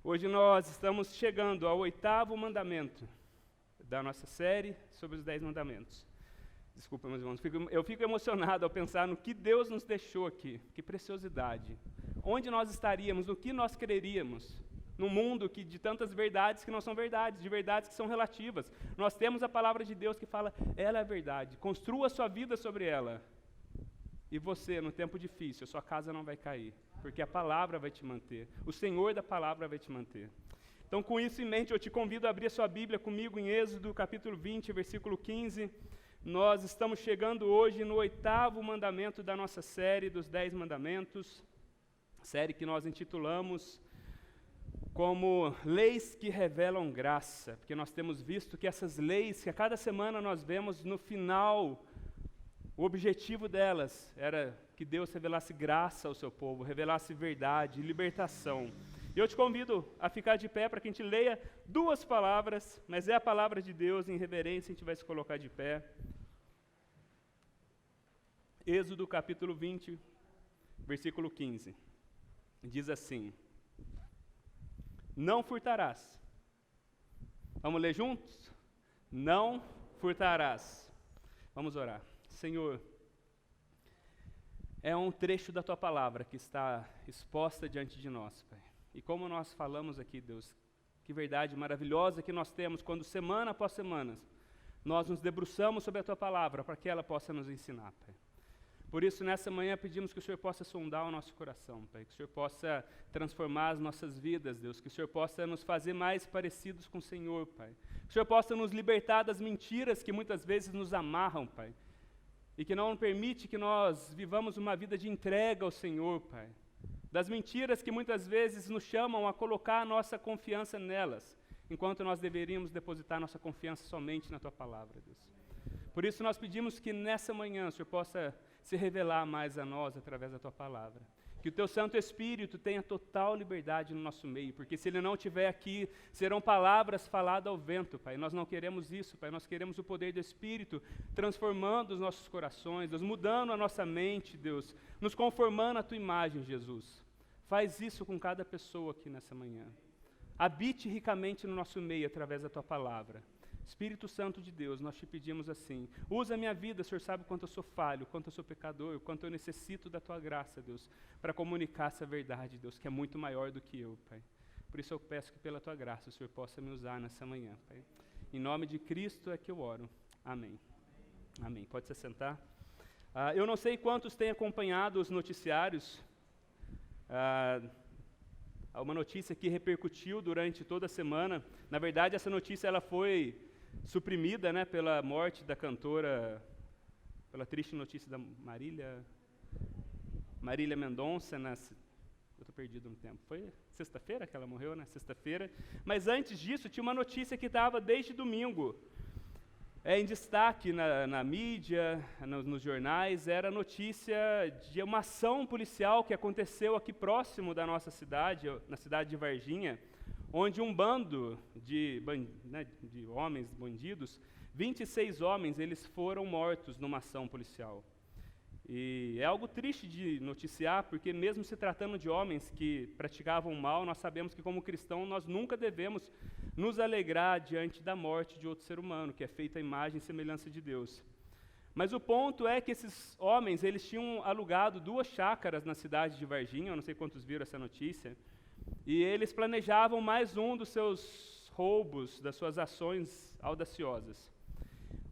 Hoje nós estamos chegando ao 8º mandamento da nossa série sobre os 10 mandamentos. Desculpa, meus irmãos, eu fico emocionado ao pensar no que Deus nos deixou aqui, que preciosidade. Onde nós estaríamos, no que nós creríamos, num mundo de tantas verdades que não são verdades, de verdades que são relativas. Nós temos a palavra de Deus que fala, ela é verdade, construa a sua vida sobre ela. E você, no tempo difícil, a sua casa não vai cair, porque a palavra vai te manter, o Senhor da palavra vai te manter. Então, com isso em mente, eu te convido a abrir a sua Bíblia comigo em Êxodo, capítulo 20, versículo 15. Nós estamos chegando hoje no 8º mandamento da nossa série dos 10 mandamentos, série que nós intitulamos como Leis que Revelam Graça, porque nós temos visto que essas leis, que a cada semana nós vemos no final, o objetivo delas era que Deus revelasse graça ao seu povo, revelasse verdade, libertação. E eu te convido a ficar de pé para que a gente leia 2 palavras, mas é a palavra de Deus, em reverência a gente vai se colocar de pé. Êxodo capítulo 20, versículo 15. Diz assim: não furtarás. Vamos ler juntos? Não furtarás. Vamos orar. Senhor, é um trecho da Tua palavra que está exposta diante de nós, Pai. E como nós falamos aqui, Deus, que verdade maravilhosa que nós temos quando semana após semana nós nos debruçamos sobre a Tua palavra para que ela possa nos ensinar, Pai. Por isso, nessa manhã, pedimos que o Senhor possa sondar o nosso coração, Pai, que o Senhor possa transformar as nossas vidas, Deus, que o Senhor possa nos fazer mais parecidos com o Senhor, Pai. Que o Senhor possa nos libertar das mentiras que muitas vezes nos amarram, Pai, e que não permite que nós vivamos uma vida de entrega ao Senhor, Pai. Das mentiras que muitas vezes nos chamam a colocar a nossa confiança nelas, enquanto nós deveríamos depositar nossa confiança somente na Tua palavra, Deus. Por isso nós pedimos que nessa manhã o Senhor possa se revelar mais a nós através da Tua palavra. Que o Teu Santo Espírito tenha total liberdade no nosso meio, porque se Ele não estiver aqui, serão palavras faladas ao vento, Pai. Nós não queremos isso, Pai, nós queremos o poder do Espírito transformando os nossos corações, Deus, mudando a nossa mente, Deus, nos conformando à Tua imagem, Jesus. Faz isso com cada pessoa aqui nessa manhã. Habite ricamente no nosso meio através da Tua palavra. Espírito Santo de Deus, nós te pedimos assim, usa a minha vida, o Senhor sabe quanto eu sou falho, quanto eu sou pecador, quanto eu necessito da Tua graça, Deus, para comunicar essa verdade, Deus, que é muito maior do que eu, Pai. Por isso eu peço que pela Tua graça o Senhor possa me usar nessa manhã, Pai. Em nome de Cristo é que eu oro. Amém. Amém. Pode se sentar. Eu não sei quantos têm acompanhado os noticiários. Uma notícia que repercutiu durante toda a semana. Na verdade, essa notícia ela foi suprimida, né, pela morte da cantora, pela triste notícia da Marília Mendonça, eu estou perdido no tempo, foi sexta-feira que ela morreu, né, sexta-feira, mas antes disso tinha uma notícia que estava desde domingo, em destaque na mídia, nos jornais, era a notícia de uma ação policial que aconteceu aqui próximo da nossa cidade, na cidade de Varginha, onde um bando de homens bandidos, 26 homens, eles foram mortos numa ação policial. E é algo triste de noticiar, porque mesmo se tratando de homens que praticavam mal, nós sabemos que como cristãos nós nunca devemos nos alegrar diante da morte de outro ser humano, que é feito à imagem e semelhança de Deus. Mas o ponto é que esses homens, eles tinham alugado 2 chácaras na cidade de Varginha, eu não sei quantos viram essa notícia, e eles planejavam mais um dos seus roubos, das suas ações audaciosas.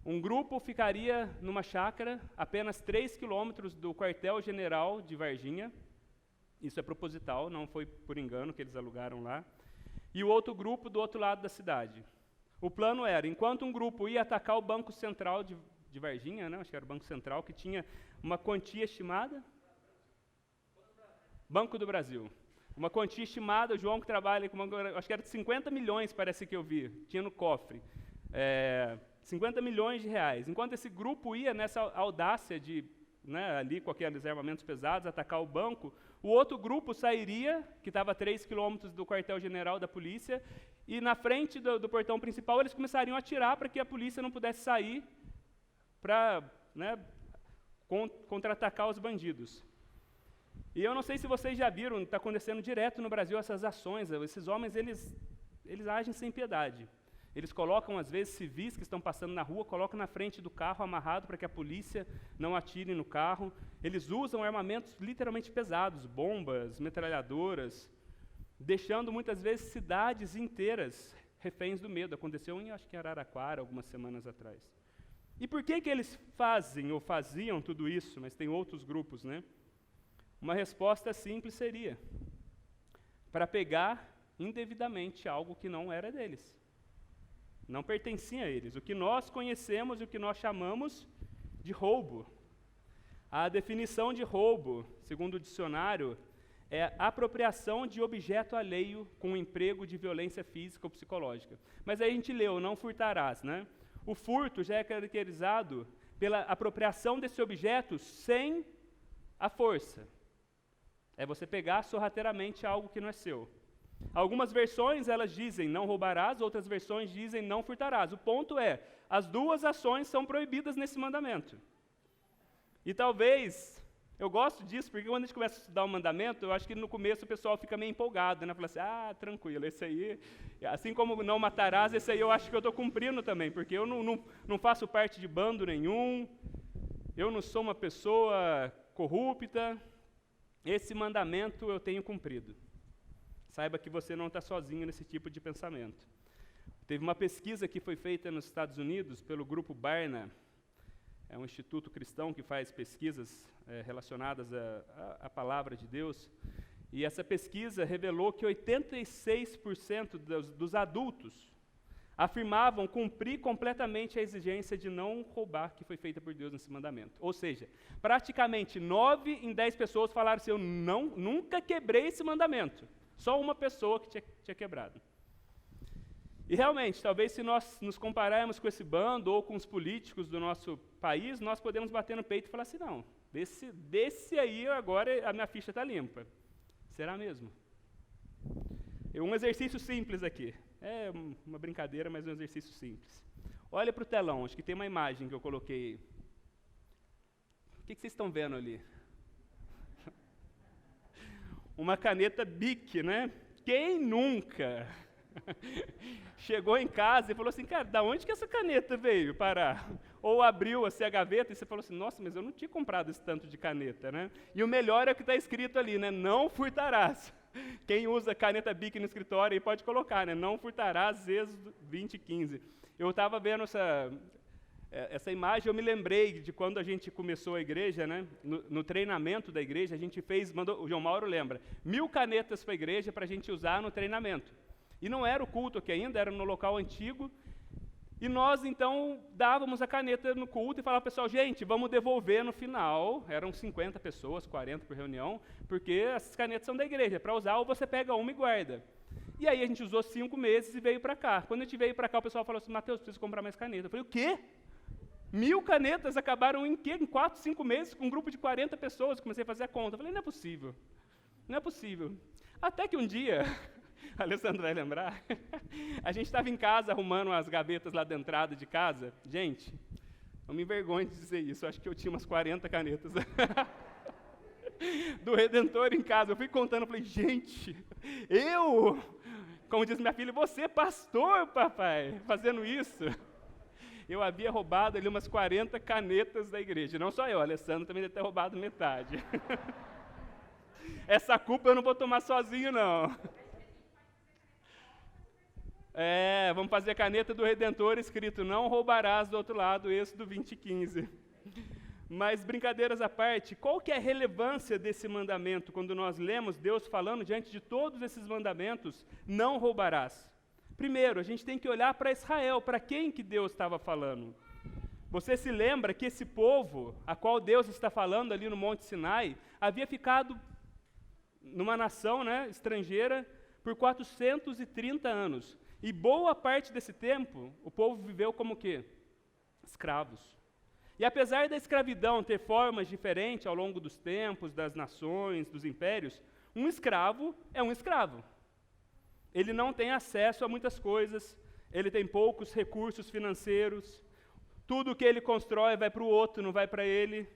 Um grupo ficaria numa chácara, apenas 3 quilômetros do quartel-general de Varginha, isso é proposital, não foi por engano que eles alugaram lá, e o outro grupo do outro lado da cidade. O plano era, enquanto um grupo ia atacar o Banco Central de Varginha, né, acho que era o Banco Central, que tinha uma quantia estimada, Banco do Brasil, uma quantia estimada, o João que trabalha com acho que era de 50 milhões, parece que eu vi, tinha no cofre, 50 milhões de reais. Enquanto esse grupo ia nessa audácia de, ali com aqueles armamentos pesados, atacar o banco, o outro grupo sairia, que estava a 3 quilômetros do quartel-general da polícia, e na frente do portão principal eles começariam a atirar para que a polícia não pudesse sair para contra-atacar os bandidos. E eu não sei se vocês já viram, está acontecendo direto no Brasil essas ações. Esses homens, eles agem sem piedade. Eles colocam, às vezes, civis que estão passando na rua, colocam na frente do carro amarrado para que a polícia não atire no carro. Eles usam armamentos literalmente pesados, bombas, metralhadoras, deixando muitas vezes cidades inteiras reféns do medo. Aconteceu acho que em Araraquara, algumas semanas atrás. E por que eles fazem ou faziam tudo isso? Mas tem outros grupos, né? Uma resposta simples seria para pegar indevidamente algo que não era deles. Não pertencia a eles. O que nós conhecemos e o que nós chamamos de roubo. A definição de roubo, segundo o dicionário, é apropriação de objeto alheio com emprego de violência física ou psicológica. Mas aí a gente leu, não furtarás, né? O furto já é caracterizado pela apropriação desse objeto sem a força. É você pegar sorrateiramente algo que não é seu. Algumas versões, elas dizem não roubarás, outras versões dizem não furtarás. O ponto é, as duas ações são proibidas nesse mandamento. E talvez, eu gosto disso, porque quando a gente começa a estudar o mandamento, eu acho que no começo o pessoal fica meio empolgado, né? Fala assim, tranquilo, esse aí, assim como não matarás, esse aí eu acho que eu estou cumprindo também, porque eu não faço parte de bando nenhum, eu não sou uma pessoa corrupta, esse mandamento eu tenho cumprido. Saiba que você não está sozinho nesse tipo de pensamento. Teve uma pesquisa que foi feita nos Estados Unidos pelo grupo Barna, é um instituto cristão que faz pesquisas relacionadas à palavra de Deus, e essa pesquisa revelou que 86% dos adultos afirmavam cumprir completamente a exigência de não roubar que foi feita por Deus nesse mandamento. Ou seja, praticamente 9 em 10 pessoas falaram assim, eu nunca quebrei esse mandamento. Só uma pessoa que tinha quebrado. E realmente, talvez se nós nos compararmos com esse bando ou com os políticos do nosso país, nós podemos bater no peito e falar assim, não, desse aí agora a minha ficha está limpa. Será mesmo? Um exercício simples aqui. É uma brincadeira, mas um exercício simples. Olha para o telão, acho que tem uma imagem que eu coloquei. O que vocês estão vendo ali? Uma caneta Bic, né? Quem nunca chegou em casa e falou assim, cara, da onde que essa caneta veio parar? Ou abriu assim, a gaveta e você falou assim, nossa, mas eu não tinha comprado esse tanto de caneta, né? E o melhor é o que está escrito ali, né? Não furtarás. Quem usa caneta Bic no escritório aí pode colocar, né? Não furtarás, Êxodo 20:15. Eu estava vendo essa imagem, eu me lembrei de quando a gente começou a igreja, né? No treinamento da igreja, a gente o João Mauro lembra, 1000 canetas para a igreja para a gente usar no treinamento. E não era o culto aqui ainda, era no local antigo. E nós, então, dávamos a caneta no culto e falava, pessoal, gente, vamos devolver no final. Eram 50 pessoas, 40 por reunião, porque essas canetas são da igreja, para usar, ou você pega uma e guarda. E aí a gente usou 5 meses e veio para cá. Quando a gente veio para cá, o pessoal falou assim, Mateus, preciso comprar mais caneta. Eu falei, o quê? 1000 canetas acabaram em quê? Em 4, 5 meses, com um grupo de 40 pessoas. Comecei a fazer a conta. Eu falei, não é possível. Não é possível. Até que um dia, a Alessandra vai lembrar, a gente estava em casa arrumando as gavetas lá da entrada de casa. Gente, não me envergonho de dizer isso, eu acho que eu tinha umas 40 canetas do Redentor em casa. Eu fui contando, falei, gente, como diz minha filha, você é pastor, papai, fazendo isso. Eu havia roubado ali umas 40 canetas da igreja. Não só eu, a Alessandra também deve ter roubado metade. Essa culpa eu não vou tomar sozinho, não. Vamos fazer a caneta do Redentor escrito, não roubarás do outro lado, Êxodo 20:15. Mas, brincadeiras à parte, qual que é a relevância desse mandamento, quando nós lemos Deus falando diante de todos esses mandamentos, não roubarás? Primeiro, a gente tem que olhar para Israel, para quem que Deus estava falando. Você se lembra que esse povo, a qual Deus está falando ali no Monte Sinai, havia ficado numa nação, né, estrangeira por 430 anos. E boa parte desse tempo, o povo viveu como o quê? Escravos. E apesar da escravidão ter formas diferentes ao longo dos tempos, das nações, dos impérios, um escravo é um escravo. Ele não tem acesso a muitas coisas, ele tem poucos recursos financeiros, tudo que ele constrói vai para o outro, não vai para ele.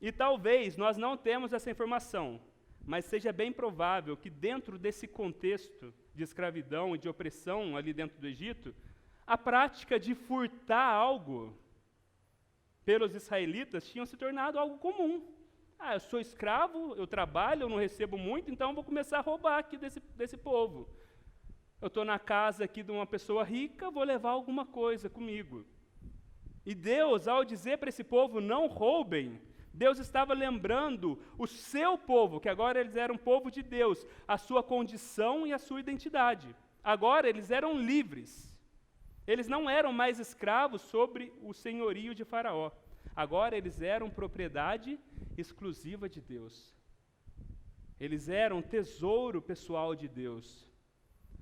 E talvez nós não temos essa informação, mas seja bem provável que dentro desse contexto de escravidão e de opressão ali dentro do Egito, a prática de furtar algo pelos israelitas tinha se tornado algo comum. Eu sou escravo, eu trabalho, eu não recebo muito, então eu vou começar a roubar aqui desse povo. Eu estou na casa aqui de uma pessoa rica, vou levar alguma coisa comigo. E Deus, ao dizer para esse povo, não roubem, Deus estava lembrando o seu povo, que agora eles eram povo de Deus, a sua condição e a sua identidade. Agora eles eram livres. Eles não eram mais escravos sobre o senhorio de Faraó. Agora eles eram propriedade exclusiva de Deus. Eles eram tesouro pessoal de Deus.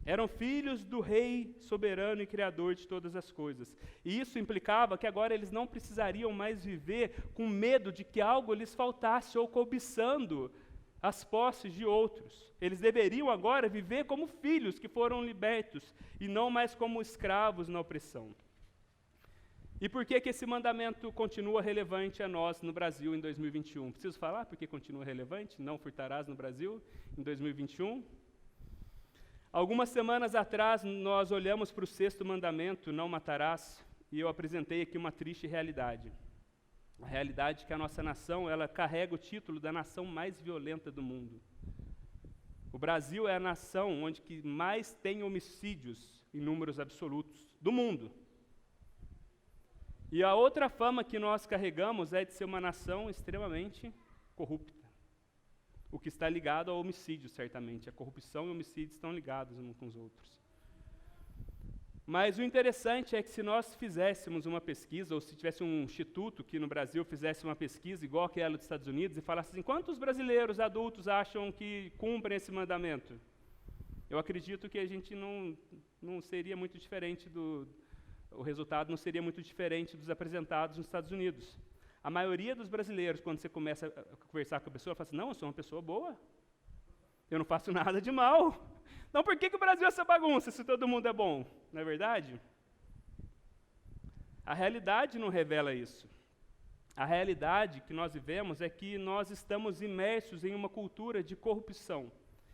Eram filhos do Rei soberano e Criador de todas as coisas. E isso implicava que agora eles não precisariam mais viver com medo de que algo lhes faltasse ou cobiçando as posses de outros. Eles deveriam agora viver como filhos que foram libertos e não mais como escravos na opressão. E por que esse mandamento continua relevante a nós no Brasil em 2021? Preciso falar por que continua relevante? Não furtarás no Brasil em 2021? Algumas semanas atrás, nós olhamos para o 6º mandamento, não matarás, e eu apresentei aqui uma triste realidade. A realidade é que a nossa nação, ela carrega o título da nação mais violenta do mundo. O Brasil é a nação onde que mais tem homicídios em números absolutos do mundo. E a outra fama que nós carregamos é de ser uma nação extremamente corrupta. O que está ligado ao homicídio, certamente. A corrupção e o homicídio estão ligados uns com os outros. Mas o interessante é que se nós fizéssemos uma pesquisa, ou se tivesse um instituto que no Brasil fizesse uma pesquisa igual aquela dos Estados Unidos, e falasse assim, quantos brasileiros adultos acham que cumprem esse mandamento? Eu acredito que a gente não seria muito diferente o resultado não seria muito diferente dos apresentados nos Estados Unidos. A maioria dos brasileiros, quando você começa a conversar com a pessoa, fala assim, não, eu sou uma pessoa boa, eu não faço nada de mal. Então por que o Brasil é essa bagunça, se todo mundo é bom? Não é verdade? A realidade não revela isso. A realidade que nós vivemos é que nós estamos imersos em uma cultura de corrupção,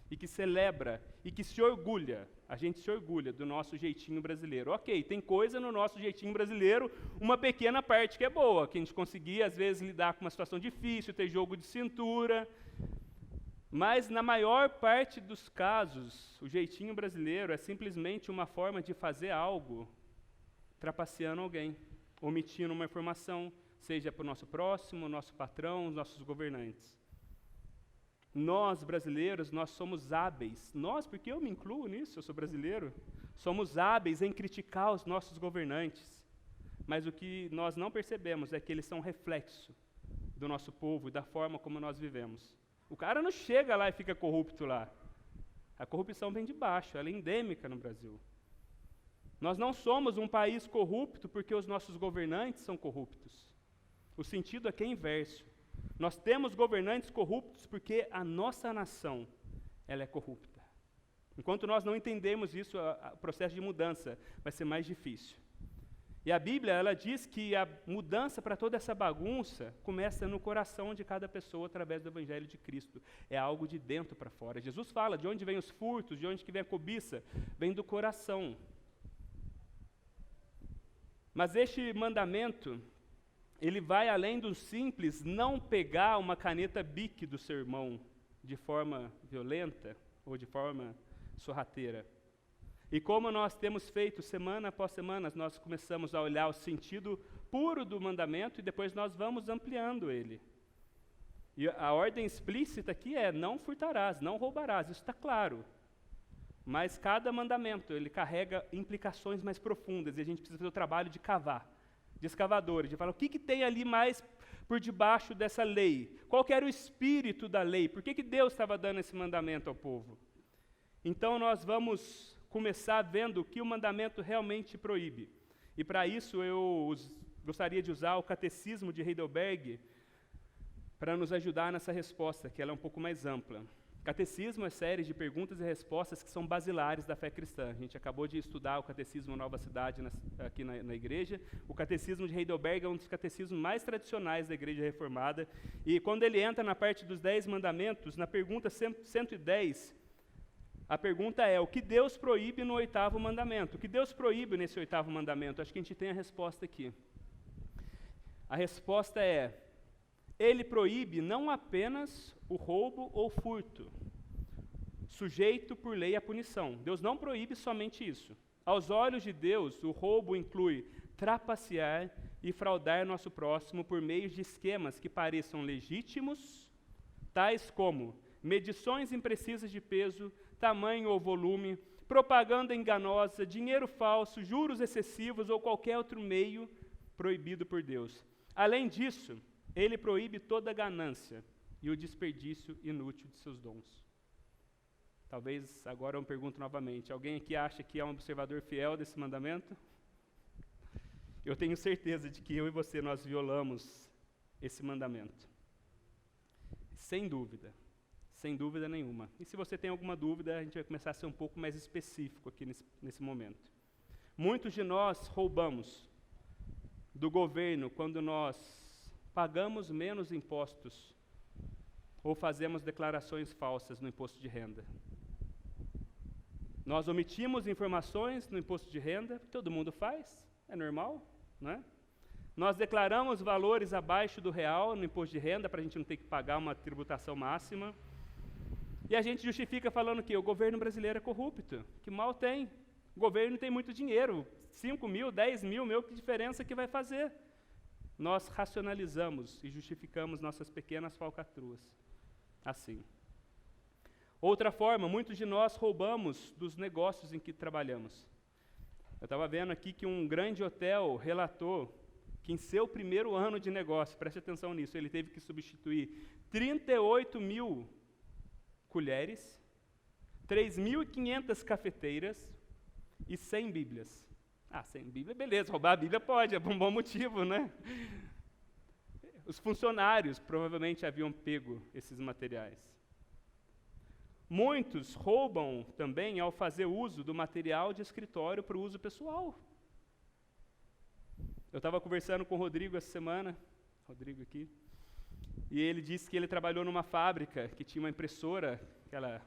e que celebra, e que se orgulha, a gente se orgulha do nosso jeitinho brasileiro. Ok, tem coisa no nosso jeitinho brasileiro, uma pequena parte que é boa, que a gente conseguia, às vezes, lidar com uma situação difícil, ter jogo de cintura, mas, na maior parte dos casos, o jeitinho brasileiro é simplesmente uma forma de fazer algo trapaceando alguém, omitindo uma informação, seja para o nosso próximo, nosso patrão, os nossos governantes. Nós, brasileiros, nós somos hábeis. Nós, porque eu me incluo nisso, eu sou brasileiro, somos hábeis em criticar os nossos governantes. Mas o que nós não percebemos é que eles são reflexo do nosso povo e da forma como nós vivemos. O cara não chega lá e fica corrupto lá. A corrupção vem de baixo, ela é endêmica no Brasil. Nós não somos um país corrupto porque os nossos governantes são corruptos. O sentido aqui é inverso. Nós temos governantes corruptos porque a nossa nação, ela é corrupta. Enquanto nós não entendemos isso, o processo de mudança vai ser mais difícil. E a Bíblia, ela diz que a mudança para toda essa bagunça começa no coração de cada pessoa através do Evangelho de Cristo. É algo de dentro para fora. Jesus fala de onde vêm os furtos, de onde que vem a cobiça, vem do coração. Mas este mandamento, ele vai além do simples não pegar uma caneta Bic do seu irmão de forma violenta ou de forma sorrateira. E como nós temos feito semana após semana, nós começamos a olhar o sentido puro do mandamento e depois nós vamos ampliando ele. E a ordem explícita aqui é não furtarás, não roubarás, isso está claro. Mas cada mandamento, ele carrega implicações mais profundas e a gente precisa fazer o trabalho de cavar, de escavadores, de falar o que tem ali mais por debaixo dessa lei, qual que era o espírito da lei, por que Deus estava dando esse mandamento ao povo. Então nós vamos começar vendo o que o mandamento realmente proíbe. E para isso eu gostaria de usar o Catecismo de Heidelberg para nos ajudar nessa resposta, que ela é um pouco mais ampla. Catecismo é série de perguntas e respostas que são basilares da fé cristã. A gente acabou de estudar o Catecismo Nova Cidade aqui na igreja. O Catecismo de Heidelberg é um dos catecismos mais tradicionais da Igreja Reformada. E quando ele entra na parte dos 10 mandamentos, na pergunta 110, a pergunta é: o que Deus proíbe no 8º mandamento? O que Deus proíbe nesse 8º mandamento? Acho que a gente tem a resposta aqui. A resposta é: ele proíbe não apenas o roubo ou furto, sujeito por lei à punição. Deus não proíbe somente isso. Aos olhos de Deus, o roubo inclui trapacear e fraudar nosso próximo por meio de esquemas que pareçam legítimos, tais como medições imprecisas de peso, tamanho ou volume, propaganda enganosa, dinheiro falso, juros excessivos ou qualquer outro meio proibido por Deus. Além disso, ele proíbe toda ganância e o desperdício inútil de seus dons. Talvez agora eu pergunto novamente: alguém aqui acha que é um observador fiel desse mandamento? Eu tenho certeza de que eu e você, nós violamos esse mandamento. Sem dúvida nenhuma. E se você tem alguma dúvida, a gente vai começar a ser um pouco mais específico aqui nesse momento. Muitos de nós roubamos do governo quando nós pagamos menos impostos ou fazemos declarações falsas no imposto de renda. Nós omitimos informações no imposto de renda, todo mundo faz, é normal, não é? Nós declaramos valores abaixo do real no imposto de renda para a gente não ter que pagar uma tributação máxima. E a gente justifica falando que o governo brasileiro é corrupto, que mal tem. O governo tem muito dinheiro, 5 mil, 10 mil, que diferença que vai fazer? Nós racionalizamos e justificamos nossas pequenas falcatruas assim. Outra forma, muitos de nós roubamos dos negócios em que trabalhamos. Eu estava vendo aqui que um grande hotel relatou que em seu primeiro ano de negócio, preste atenção nisso, ele teve que substituir 38 mil colheres, 3.500 cafeteiras e 100 bíblias. 100 bíblias, beleza, roubar a Bíblia pode, é um bom motivo, né? Os funcionários provavelmente haviam pego esses materiais. Muitos roubam também ao fazer uso do material de escritório para o uso pessoal. Eu estava conversando com o Rodrigo essa semana, Rodrigo aqui, e ele disse que ele trabalhou numa fábrica que tinha uma impressora, aquela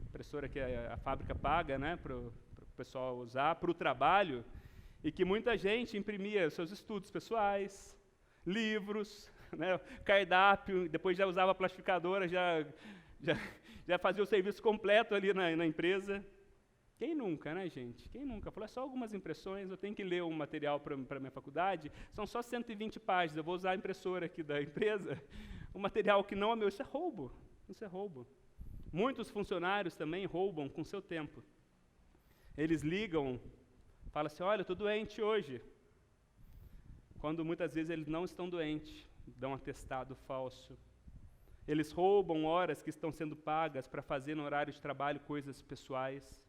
impressora que a fábrica paga, né, para o pessoal usar para o trabalho, e que muita gente imprimia seus estudos pessoais, livros, né, cardápio, depois já usava a plastificadora, já fazia o serviço completo ali na empresa. Quem nunca, né, gente? Quem nunca? Falou, é só algumas impressões, eu tenho que ler um material para a minha faculdade, são só 120 páginas, eu vou usar a impressora aqui da empresa, um material que não é meu, isso é roubo. Muitos funcionários também roubam com seu tempo. Eles ligam, falam assim, olha, eu estou doente hoje, quando muitas vezes eles não estão doentes, dão um atestado falso. Eles roubam horas que estão sendo pagas para fazer no horário de trabalho coisas pessoais,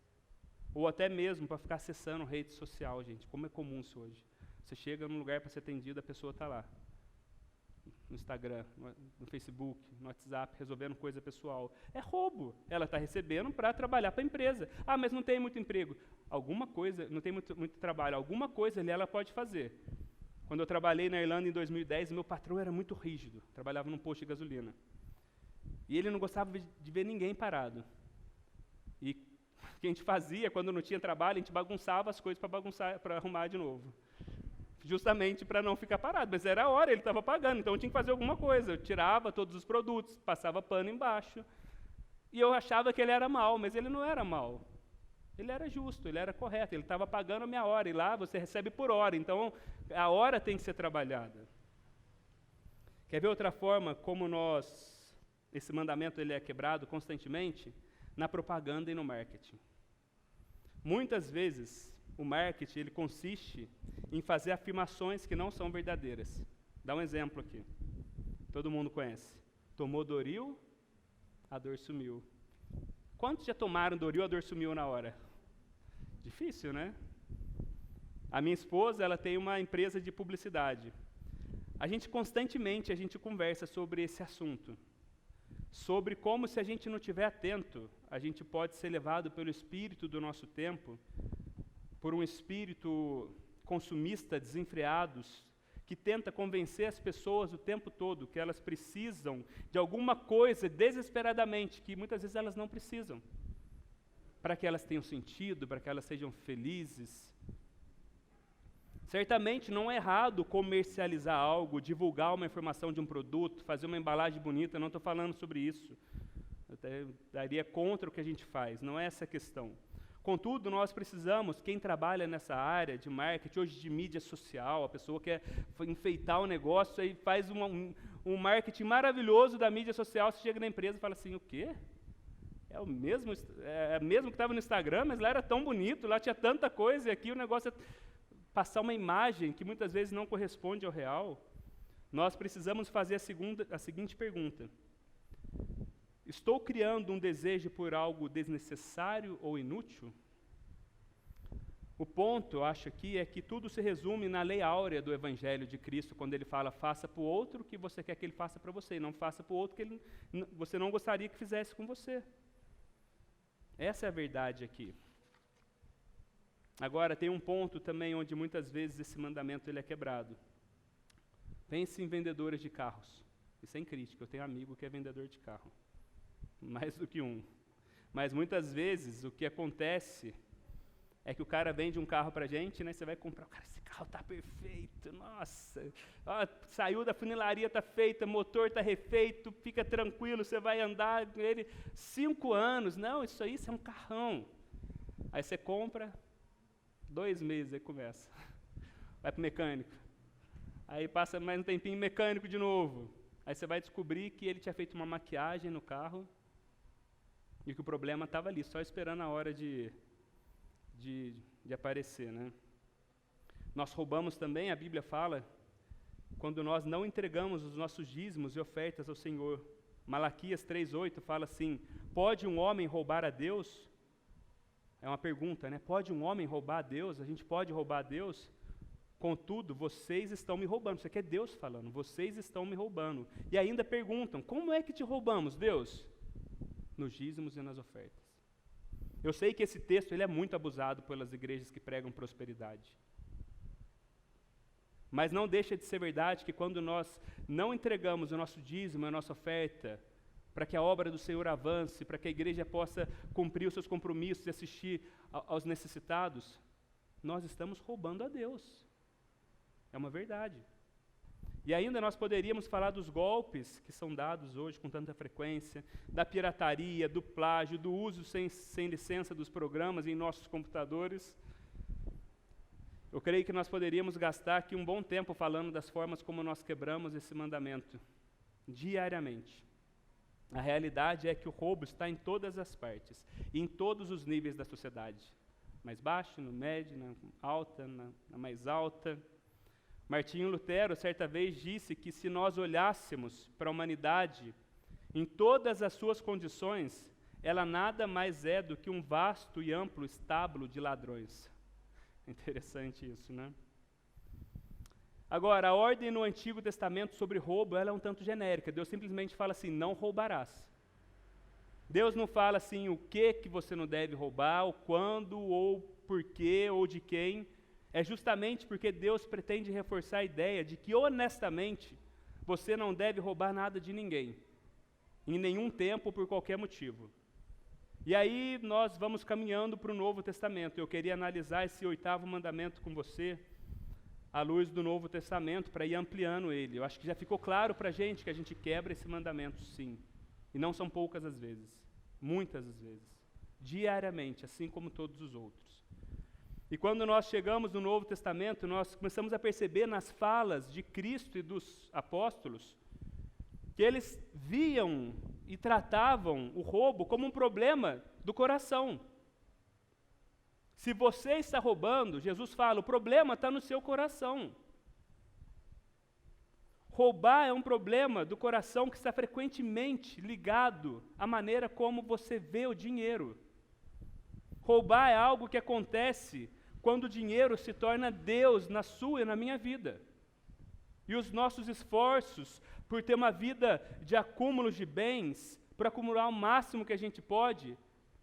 ou até mesmo para ficar acessando rede social, gente, como é comum isso hoje. Você chega num lugar para ser atendido, a pessoa está lá, no Instagram, no Facebook, no WhatsApp, resolvendo coisa pessoal. É roubo. Ela está recebendo para trabalhar para a empresa. Mas não tem muito emprego. Alguma coisa, não tem muito trabalho, alguma coisa ali ela pode fazer. Quando eu trabalhei na Irlanda em 2010, meu patrão era muito rígido, trabalhava num posto de gasolina. E ele não gostava de ver ninguém parado. E o que a gente fazia, quando não tinha trabalho, a gente bagunçava as coisas para arrumar de novo. Justamente para não ficar parado. Mas era a hora, ele estava pagando, então eu tinha que fazer alguma coisa. Eu tirava todos os produtos, passava pano embaixo. E eu achava que ele era mau, mas ele não era mau. Ele era justo, ele era correto, ele estava pagando a minha hora. E lá você recebe por hora, então a hora tem que ser trabalhada. Quer ver outra forma como esse mandamento ele é quebrado constantemente? Na propaganda e no marketing. Muitas vezes, o marketing ele consiste em fazer afirmações que não são verdadeiras. Dá um exemplo aqui. Todo mundo conhece. Tomou Doril, a dor sumiu. Quantos já tomaram Doril, a dor sumiu na hora? Difícil, né? A minha esposa, ela tem uma empresa de publicidade. Constantemente, a gente conversa sobre esse assunto. sobre como, se a gente não estiver atento, a gente pode ser levado pelo espírito do nosso tempo, por um espírito consumista, desenfreados, que tenta convencer as pessoas o tempo todo que elas precisam de alguma coisa desesperadamente, que muitas vezes elas não precisam, para que elas tenham sentido, para que elas sejam felizes. Certamente não é errado comercializar algo, divulgar uma informação de um produto, fazer uma embalagem bonita, não estou falando sobre isso. Eu até daria contra o que a gente faz, não é essa a questão. Contudo, nós precisamos, quem trabalha nessa área de marketing, hoje de mídia social, a pessoa quer enfeitar o negócio, aí faz um marketing maravilhoso da mídia social, você chega na empresa e fala assim, o quê? É o mesmo que estava no Instagram, mas lá era tão bonito, lá tinha tanta coisa, e aqui o negócio é passar uma imagem que muitas vezes não corresponde ao real. Nós precisamos fazer a seguinte pergunta: estou criando um desejo por algo desnecessário ou inútil? O ponto, eu acho aqui, é que tudo se resume na lei áurea do Evangelho de Cristo, quando ele fala, faça para o outro o que você quer que ele faça para você, e não faça para o outro que você não gostaria que fizesse com você. Essa é a verdade aqui. Agora, tem um ponto também onde muitas vezes esse mandamento ele é quebrado. Pense em vendedores de carros. E sem crítica, eu tenho amigo que é vendedor de carro. Mais do que um. Mas muitas vezes o que acontece é que o cara vende um carro pra gente, né? Você vai comprar, cara, esse carro tá perfeito, nossa, ó, saiu da funilaria, tá feita, motor tá refeito, fica tranquilo, você vai andar com ele 5 anos, não, isso é um carrão. Aí você compra, 2 meses, aí começa, vai pro mecânico, aí passa mais um tempinho, mecânico de novo, aí você vai descobrir que ele tinha feito uma maquiagem no carro, e que o problema estava ali, só esperando a hora de aparecer, né? Nós roubamos também, a Bíblia fala, quando nós não entregamos os nossos dízimos e ofertas ao Senhor. Malaquias 3:8 fala assim, pode um homem roubar a Deus? É uma pergunta, né? Pode um homem roubar a Deus? A gente pode roubar a Deus? Contudo, vocês estão me roubando. Isso aqui é Deus falando, vocês estão me roubando. E ainda perguntam, como é que te roubamos, Deus? Nos dízimos e nas ofertas. Eu sei que esse texto ele é muito abusado pelas igrejas que pregam prosperidade. Mas não deixa de ser verdade que quando nós não entregamos o nosso dízimo, a nossa oferta, para que a obra do Senhor avance, para que a igreja possa cumprir os seus compromissos e assistir aos necessitados, nós estamos roubando a Deus. É uma verdade. E ainda nós poderíamos falar dos golpes que são dados hoje com tanta frequência, da pirataria, do plágio, do uso sem licença dos programas em nossos computadores. Eu creio que nós poderíamos gastar aqui um bom tempo falando das formas como nós quebramos esse mandamento, diariamente. A realidade é que o roubo está em todas as partes, e em todos os níveis da sociedade. Mais baixo, no médio, na alta, na mais alta. Martinho Lutero, certa vez, disse que se nós olhássemos para a humanidade em todas as suas condições, ela nada mais é do que um vasto e amplo estábulo de ladrões. Interessante isso, né? Agora, a ordem no Antigo Testamento sobre roubo, ela é um tanto genérica. Deus simplesmente fala assim, não roubarás. Deus não fala assim o que você não deve roubar, o quando, ou porquê, ou de quem. É justamente porque Deus pretende reforçar a ideia de que, honestamente, você não deve roubar nada de ninguém, em nenhum tempo, por qualquer motivo. E aí nós vamos caminhando para o Novo Testamento. Eu queria analisar esse 8º mandamento com você, à luz do Novo Testamento, para ir ampliando ele. Eu acho que já ficou claro para a gente que a gente quebra esse mandamento, sim. E não são poucas as vezes, muitas as vezes, diariamente, assim como todos os outros. E quando nós chegamos no Novo Testamento, nós começamos a perceber nas falas de Cristo e dos apóstolos, que eles viam e tratavam o roubo como um problema do coração. Se você está roubando, Jesus fala, o problema está no seu coração. Roubar é um problema do coração que está frequentemente ligado à maneira como você vê o dinheiro. Roubar é algo que acontece quando o dinheiro se torna Deus na sua e na minha vida. E os nossos esforços por ter uma vida de acúmulo de bens por acumular o máximo que a gente pode,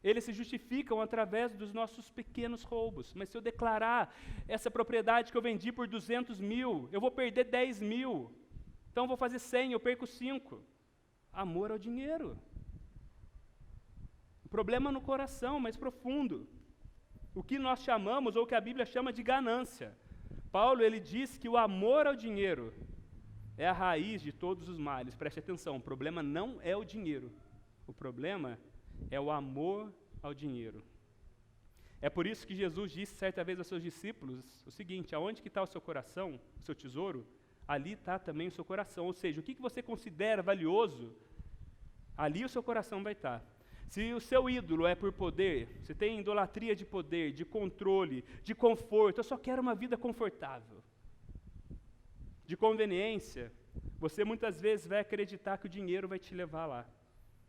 eles se justificam através dos nossos pequenos roubos. Mas se eu declarar essa propriedade que eu vendi por 200 mil, eu vou perder 10 mil. Então eu vou fazer 100, eu perco 5. Amor ao dinheiro. O problema é no coração, mais profundo. O que nós chamamos, ou o que a Bíblia chama de ganância. Paulo, ele diz que o amor ao dinheiro é a raiz de todos os males. Preste atenção, o problema não é o dinheiro. O problema é o amor ao dinheiro. É por isso que Jesus disse certa vez aos seus discípulos o seguinte: aonde que está o seu coração, o seu tesouro, ali está também o seu coração. Ou seja, o que você considera valioso, ali o seu coração vai estar. Se o seu ídolo é por poder, se tem idolatria de poder, de controle, de conforto, eu só quero uma vida confortável, de conveniência, você muitas vezes vai acreditar que o dinheiro vai te levar lá.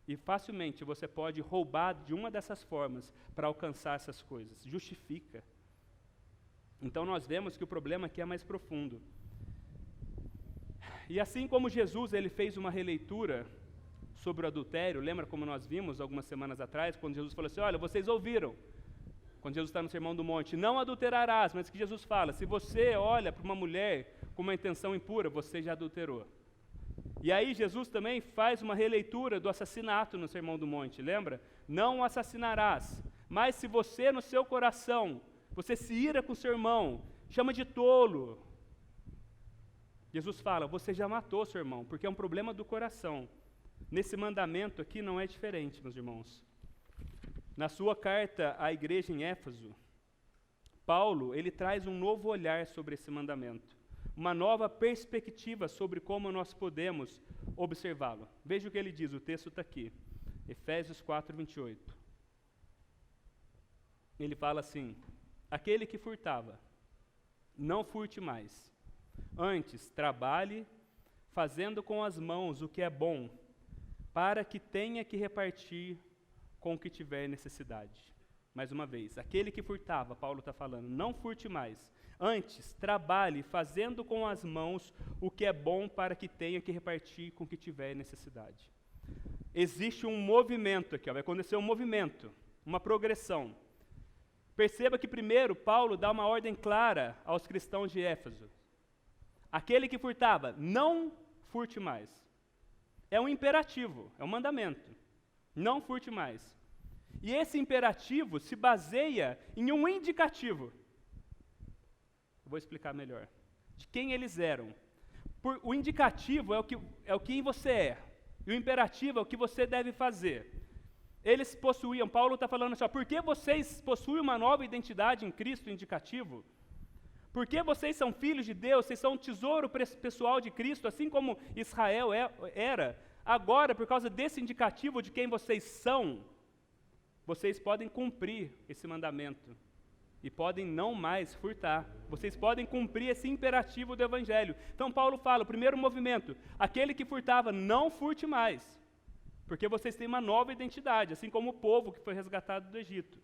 E facilmente você pode roubar de uma dessas formas para alcançar essas coisas. Justifica. Então nós vemos que o problema aqui é mais profundo. E assim como Jesus ele fez uma releitura sobre o adultério, lembra como nós vimos algumas semanas atrás, quando Jesus falou assim, olha, vocês ouviram, quando Jesus está no Sermão do Monte, não adulterarás, mas que Jesus fala, se você olha para uma mulher com uma intenção impura, você já adulterou. E aí Jesus também faz uma releitura do assassinato no Sermão do Monte, lembra? Não assassinarás, mas se você no seu coração, você se ira com seu irmão, chama de tolo, Jesus fala, você já matou seu irmão, porque é um problema do coração. Nesse mandamento aqui não é diferente, meus irmãos. Na sua carta à igreja em Éfeso, Paulo, ele traz um novo olhar sobre esse mandamento, uma nova perspectiva sobre como nós podemos observá-lo. Veja o que ele diz, o texto está aqui, Efésios 4, 28. Ele fala assim, aquele que furtava, não furte mais, antes trabalhe, fazendo com as mãos o que é bom, para que tenha que repartir com o que tiver necessidade. Mais uma vez, aquele que furtava, Paulo está falando, não furte mais. Antes, trabalhe fazendo com as mãos o que é bom para que tenha que repartir com o que tiver necessidade. Existe um movimento aqui, vai acontecer um movimento, uma progressão. Perceba que primeiro Paulo dá uma ordem clara aos cristãos de Éfeso. Aquele que furtava, não furte mais. É um imperativo, é um mandamento. Não furte mais. E esse imperativo se baseia em um indicativo. Eu vou explicar melhor. De quem eles eram. O indicativo é o que você é. E o imperativo é o que você deve fazer. Eles possuíam, Paulo está falando assim, ó, por que vocês possuem uma nova identidade em Cristo, indicativo? Porque vocês são filhos de Deus, vocês são um tesouro pessoal de Cristo, assim como Israel era. Agora, por causa desse indicativo de quem vocês são, vocês podem cumprir esse mandamento. E podem não mais furtar. Vocês podem cumprir esse imperativo do Evangelho. Então Paulo fala, o primeiro movimento, aquele que furtava, não furte mais. Porque vocês têm uma nova identidade, assim como o povo que foi resgatado do Egito.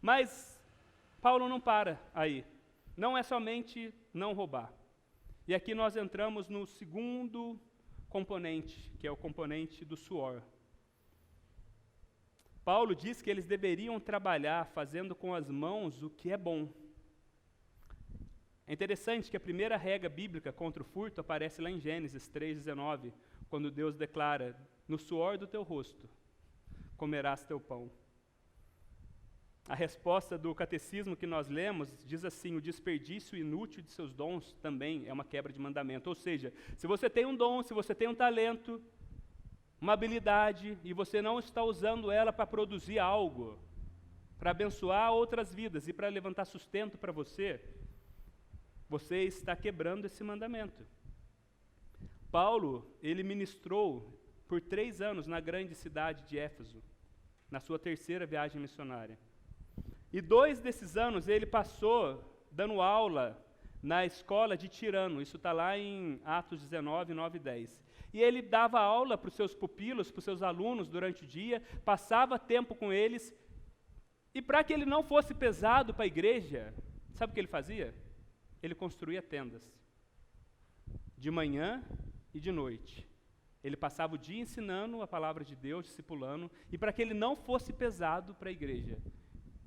Mas Paulo não para aí. Não é somente não roubar. E aqui nós entramos no segundo componente, que é o componente do suor. Paulo diz que eles deveriam trabalhar fazendo com as mãos o que é bom. É interessante que a primeira regra bíblica contra o furto aparece lá em Gênesis 3,19, quando Deus declara, no suor do teu rosto comerás teu pão. A resposta do catecismo que nós lemos diz assim, o desperdício inútil de seus dons também é uma quebra de mandamento. Ou seja, se você tem um dom, se você tem um talento, uma habilidade, e você não está usando ela para produzir algo, para abençoar outras vidas e para levantar sustento para você, você está quebrando esse mandamento. Paulo, ele ministrou por 3 anos na grande cidade de Éfeso, na sua terceira viagem missionária. E 2 desses anos ele passou dando aula na escola de Tirano, isso está lá em Atos 19, 9 e 10. E ele dava aula para os seus pupilos, para os seus alunos durante o dia, passava tempo com eles, e para que ele não fosse pesado para a igreja, sabe o que ele fazia? Ele construía tendas, de manhã e de noite. Ele passava o dia ensinando a palavra de Deus, discipulando, e para que ele não fosse pesado para a igreja,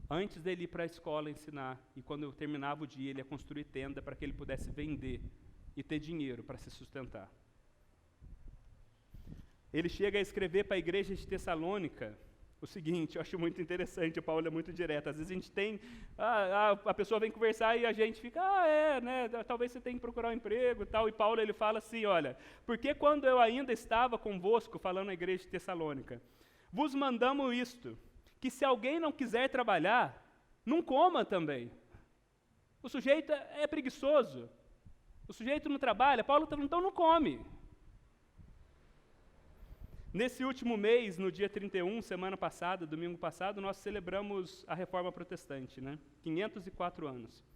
antes dele ir para a escola ensinar, e quando eu terminava o dia, ele ia construir tenda para que ele pudesse vender e ter dinheiro para se sustentar. Ele chega a escrever para a igreja de Tessalônica o seguinte, eu acho muito interessante, o Paulo é muito direto. Às vezes a gente tem, a pessoa vem conversar e a gente fica, talvez você tenha que procurar um emprego e tal. E Paulo ele fala assim, olha, porque quando eu ainda estava convosco, falando na igreja de Tessalônica, vos mandamos isto, que se alguém não quiser trabalhar, não coma também. O sujeito é preguiçoso, o sujeito não trabalha, Paulo está falando, então não come. Nesse último mês, no dia 31, semana passada, domingo passado, nós celebramos a Reforma Protestante, 504 anos.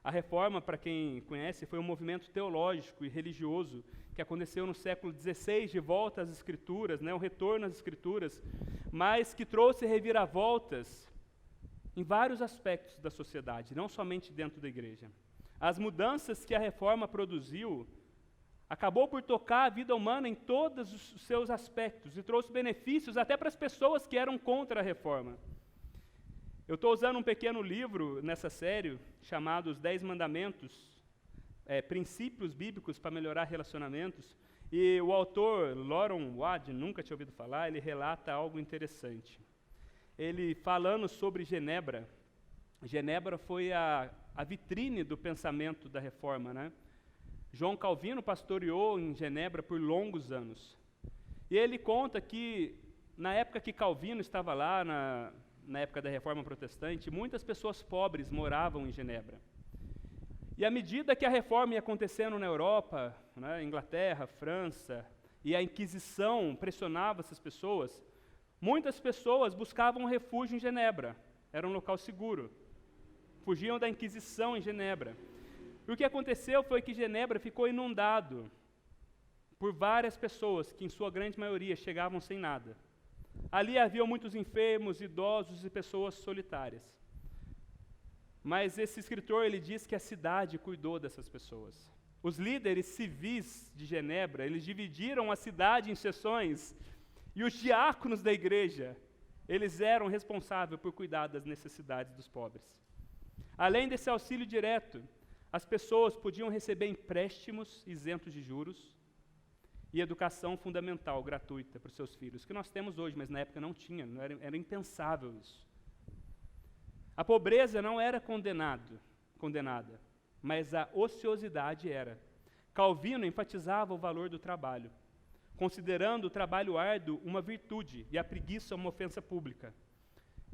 A Reforma, para quem conhece, foi um movimento teológico e religioso que aconteceu no século XVI, de volta às Escrituras, um retorno às Escrituras, mas que trouxe reviravoltas em vários aspectos da sociedade, não somente dentro da igreja. As mudanças que a Reforma produziu acabou por tocar a vida humana em todos os seus aspectos e trouxe benefícios até para as pessoas que eram contra a reforma. Eu estou usando um pequeno livro nessa série chamado Os 10 Mandamentos, Princípios Bíblicos para Melhorar Relacionamentos, e o autor, Loron Wade, nunca tinha ouvido falar, ele relata algo interessante. Ele falando sobre Genebra, Genebra foi a vitrine do pensamento da reforma, João Calvino pastoreou em Genebra por longos anos. E ele conta que, na época que Calvino estava lá, na época da Reforma Protestante, muitas pessoas pobres moravam em Genebra. E à medida que a reforma ia acontecendo na Europa, Inglaterra, França, e a Inquisição pressionava essas pessoas, muitas pessoas buscavam refúgio em Genebra. Era um local seguro. Fugiam da Inquisição em Genebra. E o que aconteceu foi que Genebra ficou inundado por várias pessoas, que em sua grande maioria chegavam sem nada. Ali havia muitos enfermos, idosos e pessoas solitárias. Mas esse escritor, ele diz que a cidade cuidou dessas pessoas. Os líderes civis de Genebra, eles dividiram a cidade em seções, e os diáconos da igreja, eles eram responsáveis por cuidar das necessidades dos pobres. Além desse auxílio direto, as pessoas podiam receber empréstimos isentos de juros e educação fundamental, gratuita, para os seus filhos, que nós temos hoje, mas na época não tinha, era impensável isso. A pobreza não era condenada, mas a ociosidade era. Calvino enfatizava o valor do trabalho, considerando o trabalho árduo uma virtude e a preguiça uma ofensa pública.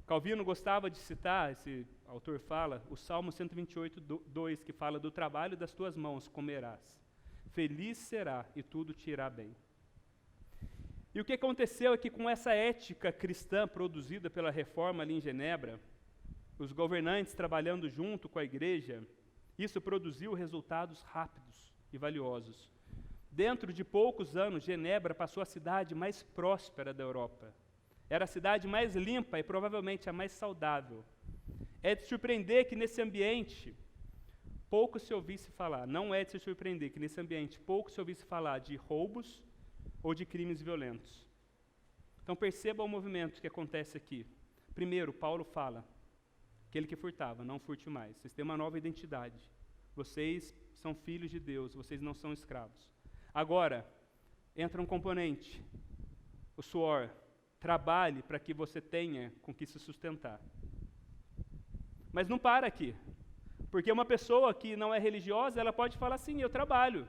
Calvino gostava de citar, esse autor fala, o Salmo 128, 2, que fala do trabalho das tuas mãos comerás. Feliz será e tudo te irá bem. E o que aconteceu é que com essa ética cristã produzida pela reforma ali em Genebra, os governantes trabalhando junto com a igreja, isso produziu resultados rápidos e valiosos. Dentro de poucos anos, Genebra passou a cidade mais próspera da Europa. Era a cidade mais limpa e provavelmente a mais saudável. É de surpreender que nesse ambiente pouco se ouvisse falar, não é de se surpreender que nesse ambiente pouco se ouvisse falar de roubos ou de crimes violentos. Então perceba o movimento que acontece aqui. Primeiro, Paulo fala, aquele que furtava, não furte mais. Vocês têm uma nova identidade. Vocês são filhos de Deus, vocês não são escravos. Agora, entra um componente, o suor. Trabalhe para que você tenha com que se sustentar. Mas não para aqui. Porque uma pessoa que não é religiosa, ela pode falar assim, eu trabalho.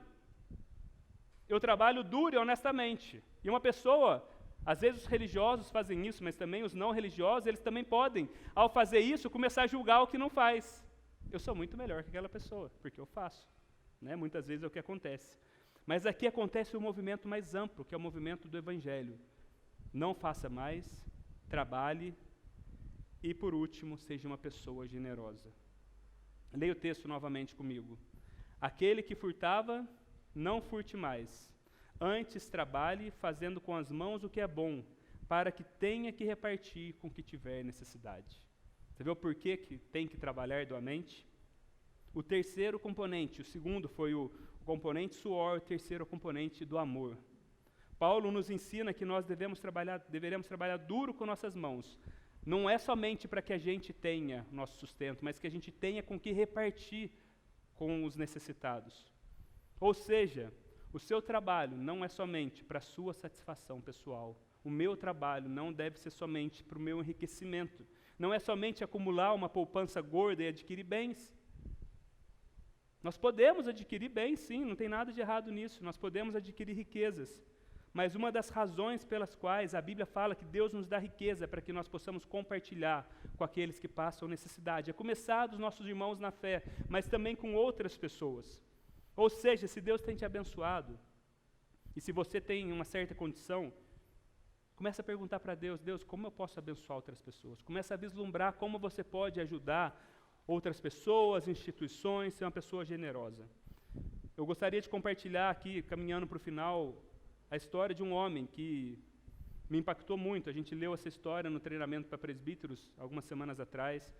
Eu trabalho duro e honestamente. E uma pessoa, às vezes os religiosos fazem isso, mas também os não religiosos, eles também podem, ao fazer isso, começar a julgar o que não faz. Eu sou muito melhor que aquela pessoa, porque eu faço. Muitas vezes é o que acontece. Mas aqui acontece um movimento mais amplo, que é o movimento do Evangelho. Não faça mais, trabalhe e, por último, seja uma pessoa generosa. Leia o texto novamente comigo. Aquele que furtava, não furte mais. Antes trabalhe, fazendo com as mãos o que é bom, para que tenha que repartir com o que tiver necessidade. Você vê o porquê que tem que trabalhar arduamente? O terceiro componente, o segundo foi o componente suor, o terceiro é o componente do amor. Paulo nos ensina que nós deveremos trabalhar duro com nossas mãos. Não é somente para que a gente tenha nosso sustento, mas que a gente tenha com que repartir com os necessitados. Ou seja, o seu trabalho não é somente para a sua satisfação pessoal. O meu trabalho não deve ser somente para o meu enriquecimento. Não é somente acumular uma poupança gorda e adquirir bens. Nós podemos adquirir bens, sim, não tem nada de errado nisso. Nós podemos adquirir riquezas. Mas uma das razões pelas quais a Bíblia fala que Deus nos dá riqueza é para que nós possamos compartilhar com aqueles que passam necessidade. A começar dos nossos irmãos na fé, mas também com outras pessoas. Ou seja, se Deus tem te abençoado, e se você tem uma certa condição, começa a perguntar para Deus, Deus, como eu posso abençoar outras pessoas? Começa a vislumbrar como você pode ajudar outras pessoas, instituições, ser uma pessoa generosa. Eu gostaria de compartilhar aqui, caminhando para o final, a história de um homem que me impactou muito. A gente leu essa história no treinamento para presbíteros algumas semanas atrás,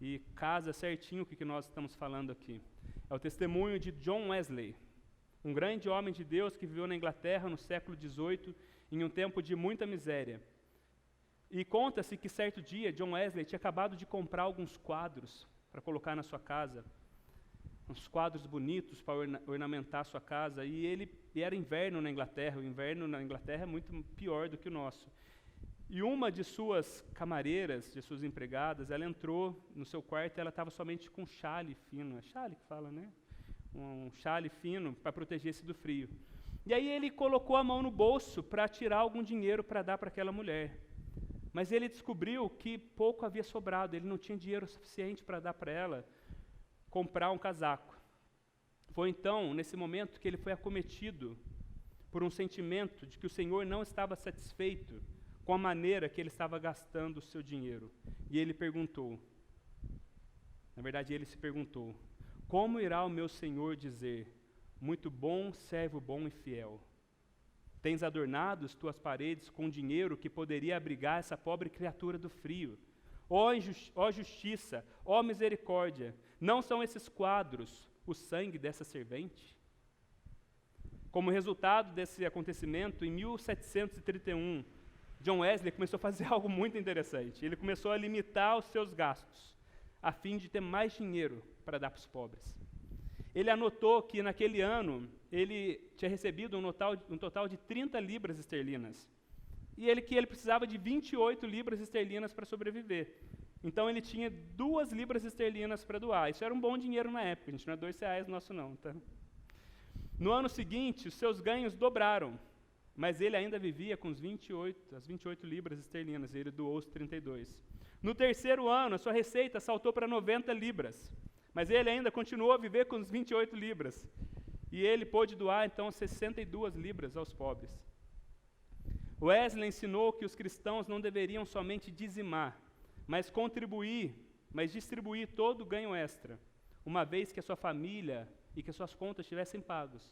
e casa certinho o que nós estamos falando aqui. É o testemunho de John Wesley, um grande homem de Deus que viveu na Inglaterra no século XVIII, em um tempo de muita miséria. E conta-se que certo dia, John Wesley tinha acabado de comprar alguns quadros para colocar na sua casa, uns quadros bonitos para ornamentar a sua casa, e era inverno na Inglaterra. O inverno na Inglaterra é muito pior do que o nosso. E uma de suas camareiras, de suas empregadas, ela entrou no seu quarto e ela estava somente com um chale fino, é chale que fala, né? Um chale fino para proteger-se do frio. E aí ele colocou a mão no bolso para tirar algum dinheiro para dar para aquela mulher. Mas ele descobriu que pouco havia sobrado, ele não tinha dinheiro suficiente para dar para ela comprar um casaco. Foi então, nesse momento, que ele foi acometido por um sentimento de que o Senhor não estava satisfeito com a maneira que ele estava gastando o seu dinheiro. E ele perguntou, na verdade ele se perguntou, como irá o meu Senhor dizer, muito bom, servo bom e fiel? Tens adornado as tuas paredes com dinheiro que poderia abrigar essa pobre criatura do frio. Ó justiça, ó misericórdia, não são esses quadros o sangue dessa servente? Como resultado desse acontecimento, em 1731, John Wesley começou a fazer algo muito interessante. Ele começou a limitar os seus gastos, a fim de ter mais dinheiro para dar para os pobres. Ele anotou que naquele ano ele tinha recebido um total de 30 libras esterlinas. E que ele precisava de 28 libras esterlinas para sobreviver. Então ele tinha 2 libras esterlinas para doar. Isso era um bom dinheiro na época, a gente não é R$2 nosso não. Tá? No ano seguinte, os seus ganhos dobraram, mas ele ainda vivia com as 28 libras esterlinas, e ele doou os 32. No terceiro ano, a sua receita saltou para 90 libras, mas ele ainda continuou a viver com os 28 libras. E ele pôde doar, então, 62 libras aos pobres. Wesley ensinou que os cristãos não deveriam somente dizimar, mas distribuir todo o ganho extra, uma vez que a sua família e que as suas contas estivessem pagos.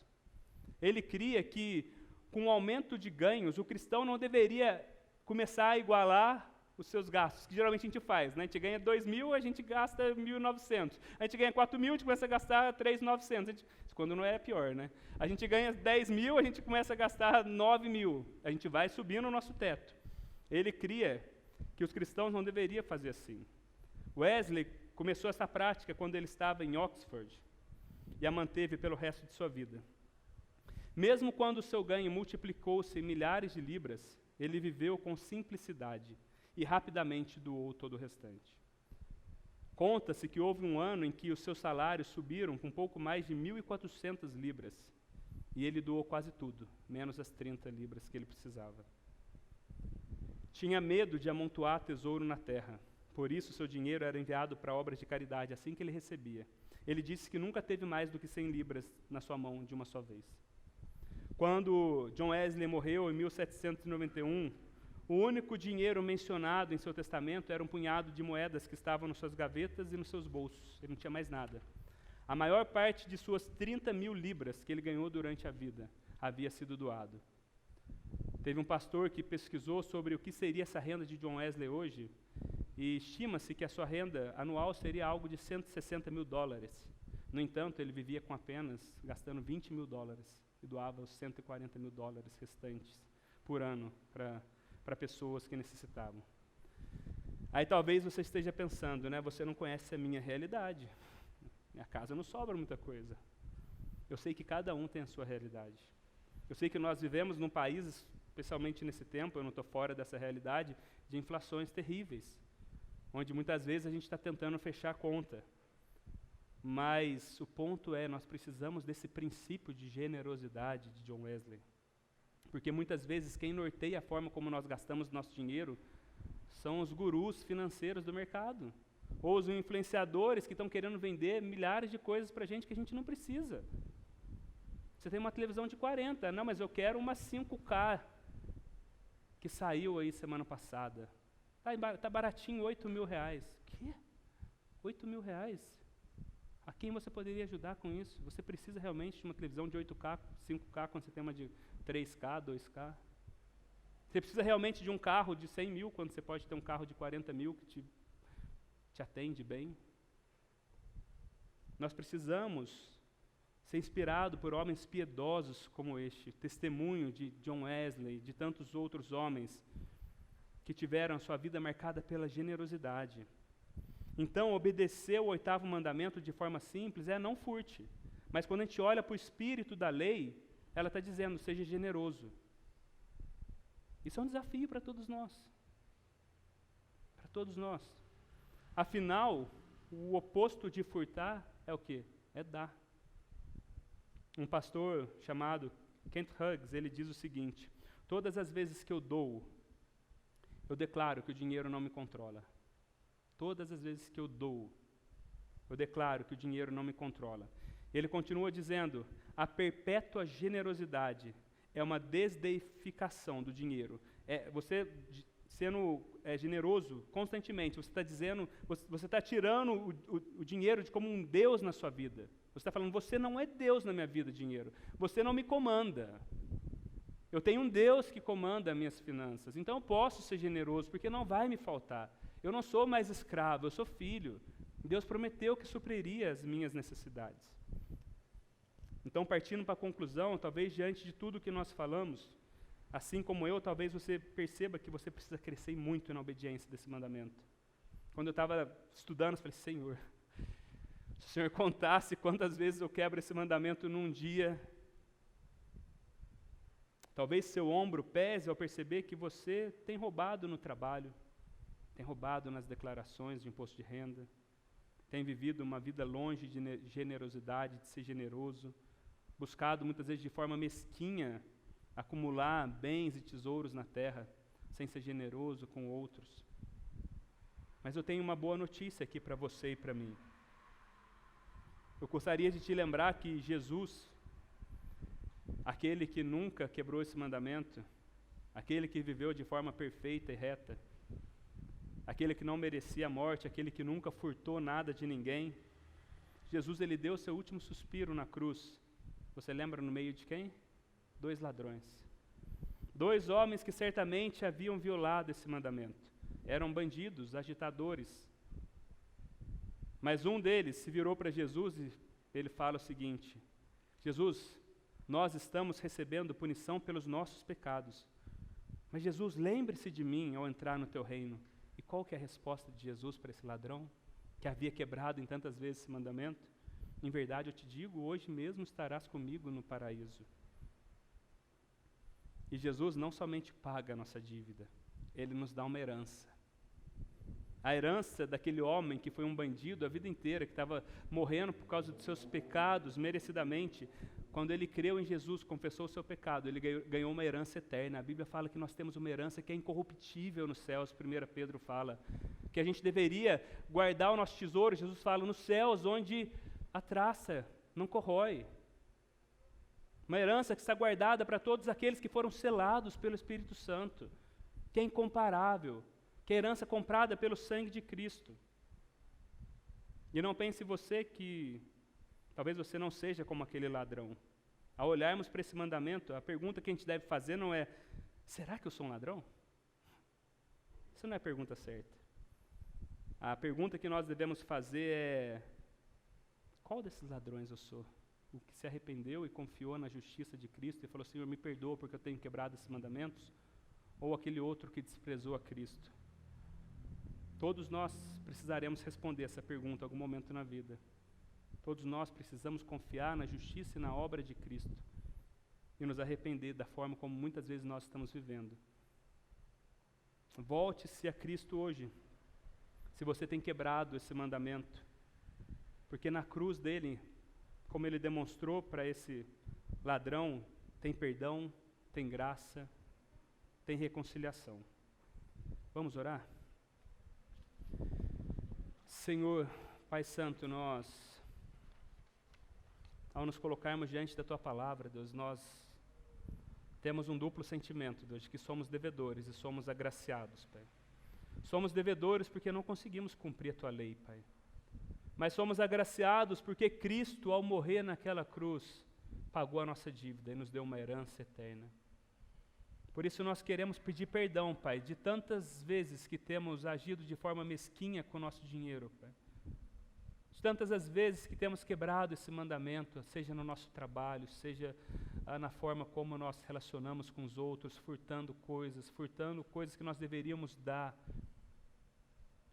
Ele cria que, com o aumento de ganhos, o cristão não deveria começar a igualar os seus gastos, que geralmente a gente faz, né? A gente ganha 2.000, a gente gasta 1.900. A gente ganha 4.000, a gente começa a gastar 3.900. Quando não é pior, né? A gente ganha 10.000, a gente começa a gastar 9.000. A gente vai subindo o nosso teto. Ele cria que os cristãos não deveriam fazer assim. Wesley começou essa prática quando ele estava em Oxford e a manteve pelo resto de sua vida. Mesmo quando o seu ganho multiplicou-se em milhares de libras, ele viveu com simplicidade e rapidamente doou todo o restante. Conta-se que houve um ano em que os seus salários subiram com pouco mais de 1.400 libras, e ele doou quase tudo, menos as 30 libras que ele precisava. Tinha medo de amontoar tesouro na terra, por isso seu dinheiro era enviado para obras de caridade assim que ele recebia. Ele disse que nunca teve mais do que 100 libras na sua mão de uma só vez. Quando John Wesley morreu em 1791, o único dinheiro mencionado em seu testamento era um punhado de moedas que estavam nas suas gavetas e nos seus bolsos. Ele não tinha mais nada. A maior parte de suas 30.000 libras que ele ganhou durante a vida havia sido doado. Teve um pastor que pesquisou sobre o que seria essa renda de John Wesley hoje, e estima-se que a sua renda anual seria algo de $160.000. No entanto, ele vivia com apenas gastando $20.000 e doava os $140.000 restantes por ano para pessoas que necessitavam. Aí talvez você esteja pensando, né, você não conhece a minha realidade. Minha casa não sobra muita coisa. Eu sei que cada um tem a sua realidade. Eu sei que nós vivemos num país, especialmente nesse tempo, eu não estou fora dessa realidade, de inflações terríveis, onde muitas vezes a gente está tentando fechar a conta. Mas o ponto é, nós precisamos desse princípio de generosidade de John Wesley. Porque muitas vezes quem norteia a forma como nós gastamos nosso dinheiro são os gurus financeiros do mercado, ou os influenciadores que estão querendo vender milhares de coisas para a gente que a gente não precisa. Você tem uma televisão de 40, não, mas eu quero uma 5K, que saiu aí semana passada. Tá baratinho, R$8.000. Quê? R$8.000? A quem você poderia ajudar com isso? Você precisa realmente de uma televisão de 8K, 5K, quando você tem uma de 3K, 2K? Você precisa realmente de um carro de 100 mil, quando você pode ter um carro de 40 mil que te atende bem? Nós precisamos ser inspirados por homens piedosos como este, testemunho de John Wesley, de tantos outros homens que tiveram a sua vida marcada pela generosidade. Então, obedecer o 8º mandamento de forma simples é não furte. Mas quando a gente olha para o espírito da lei, ela está dizendo, seja generoso. Isso é um desafio para todos nós. Para todos nós. Afinal, o oposto de furtar é o quê? É dar. Um pastor chamado Kent Hughes, ele diz o seguinte: todas as vezes que eu dou, eu declaro que o dinheiro não me controla. Todas as vezes que eu dou, eu declaro que o dinheiro não me controla. Ele continua dizendo, a perpétua generosidade é uma desdeificação do dinheiro. Você sendo generoso constantemente, você está dizendo, você está tirando o dinheiro como um Deus na sua vida. Você está falando, você não é Deus na minha vida, dinheiro. Você não me comanda. Eu tenho um Deus que comanda as minhas finanças. Então eu posso ser generoso, porque não vai me faltar. Eu não sou mais escravo, eu sou filho. Deus prometeu que supriria as minhas necessidades. Então, partindo para a conclusão, talvez diante de tudo que nós falamos, assim como eu, talvez você perceba que você precisa crescer muito na obediência desse mandamento. Quando eu estava estudando, eu falei, Senhor, se o Senhor contasse quantas vezes eu quebro esse mandamento num dia, talvez seu ombro pese ao perceber que você tem roubado no trabalho, tem roubado nas declarações de imposto de renda, tem vivido uma vida longe de generosidade, de ser generoso, buscado muitas vezes de forma mesquinha acumular bens e tesouros na terra, sem ser generoso com outros. Mas eu tenho uma boa notícia aqui para você e para mim. Eu gostaria de te lembrar que Jesus, aquele que nunca quebrou esse mandamento, aquele que viveu de forma perfeita e reta, aquele que não merecia a morte, aquele que nunca furtou nada de ninguém, Jesus, ele deu seu último suspiro na cruz. Você lembra no meio de quem? 2 ladrões. 2 homens que certamente haviam violado esse mandamento. Eram bandidos, agitadores. Mas um deles se virou para Jesus e ele fala o seguinte: Jesus, nós estamos recebendo punição pelos nossos pecados. Mas Jesus, lembre-se de mim ao entrar no teu reino. E qual que é a resposta de Jesus para esse ladrão, que havia quebrado em tantas vezes esse mandamento? Em verdade eu te digo, hoje mesmo estarás comigo no paraíso. E Jesus não somente paga a nossa dívida, Ele nos dá uma herança. A herança daquele homem que foi um bandido a vida inteira, que estava morrendo por causa dos seus pecados, merecidamente. Quando ele creu em Jesus, confessou o seu pecado, ele ganhou uma herança eterna. A Bíblia fala que nós temos uma herança que é incorruptível nos céus. 1 Pedro fala que a gente deveria guardar o nosso tesouro. Jesus fala, nos céus, onde a traça não corrói. Uma herança que está guardada para todos aqueles que foram selados pelo Espírito Santo, que é incomparável, que é herança comprada pelo sangue de Cristo. E não pense você que talvez você não seja como aquele ladrão. Ao olharmos para esse mandamento, a pergunta que a gente deve fazer não é, será que eu sou um ladrão? Isso não é a pergunta certa. A pergunta que nós devemos fazer é, qual desses ladrões eu sou? o que se arrependeu e confiou na justiça de Cristo e falou: Senhor, me perdoa porque eu tenho quebrado esses mandamentos, ou aquele outro que desprezou a Cristo. Todos nós precisaremos responder essa pergunta em algum momento na vida. Todos nós precisamos confiar na justiça e na obra de Cristo e nos arrepender da forma como muitas vezes nós estamos vivendo. Volte-se a Cristo hoje, se você tem quebrado esse mandamento, porque na cruz dele, como ele demonstrou para esse ladrão, tem perdão, tem graça, tem reconciliação. Vamos orar? Senhor, Pai Santo, nós, ao nos colocarmos diante da Tua palavra, Deus, nós temos um duplo sentimento, Deus, de que somos devedores e somos agraciados, Pai. Somos devedores porque não conseguimos cumprir a Tua lei, Pai. Mas somos agraciados porque Cristo, ao morrer naquela cruz, pagou a nossa dívida e nos deu uma herança eterna. Por isso nós queremos pedir perdão, Pai, de tantas vezes que temos agido de forma mesquinha com o nosso dinheiro, Pai. De tantas as vezes que temos quebrado esse mandamento, seja no nosso trabalho, seja na forma como nós relacionamos com os outros, furtando coisas que nós deveríamos dar.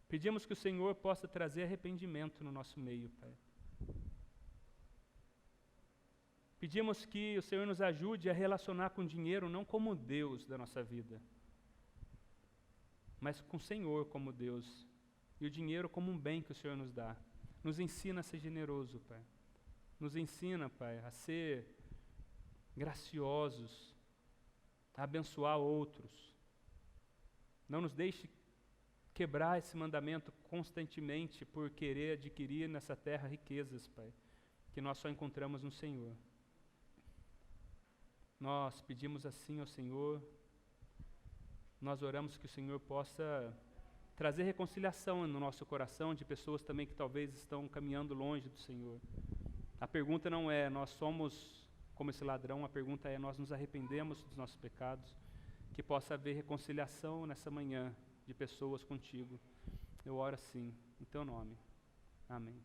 Pedimos que o Senhor possa trazer arrependimento no nosso meio, Pai. Pedimos que o Senhor nos ajude a relacionar com o dinheiro não como Deus da nossa vida, mas com o Senhor como Deus, e o dinheiro como um bem que o Senhor nos dá. Nos ensina a ser generoso, Pai. Nos ensina, Pai, a ser graciosos, a abençoar outros. Não nos deixe quebrar esse mandamento constantemente por querer adquirir nessa terra riquezas, Pai, que nós só encontramos no Senhor. Nós pedimos assim ao Senhor, nós oramos que o Senhor possa trazer reconciliação no nosso coração de pessoas também que talvez estão caminhando longe do Senhor. A pergunta não é, nós somos como esse ladrão, a pergunta é, nós nos arrependemos dos nossos pecados, que possa haver reconciliação nessa manhã de pessoas contigo. Eu oro assim, em teu nome. Amém.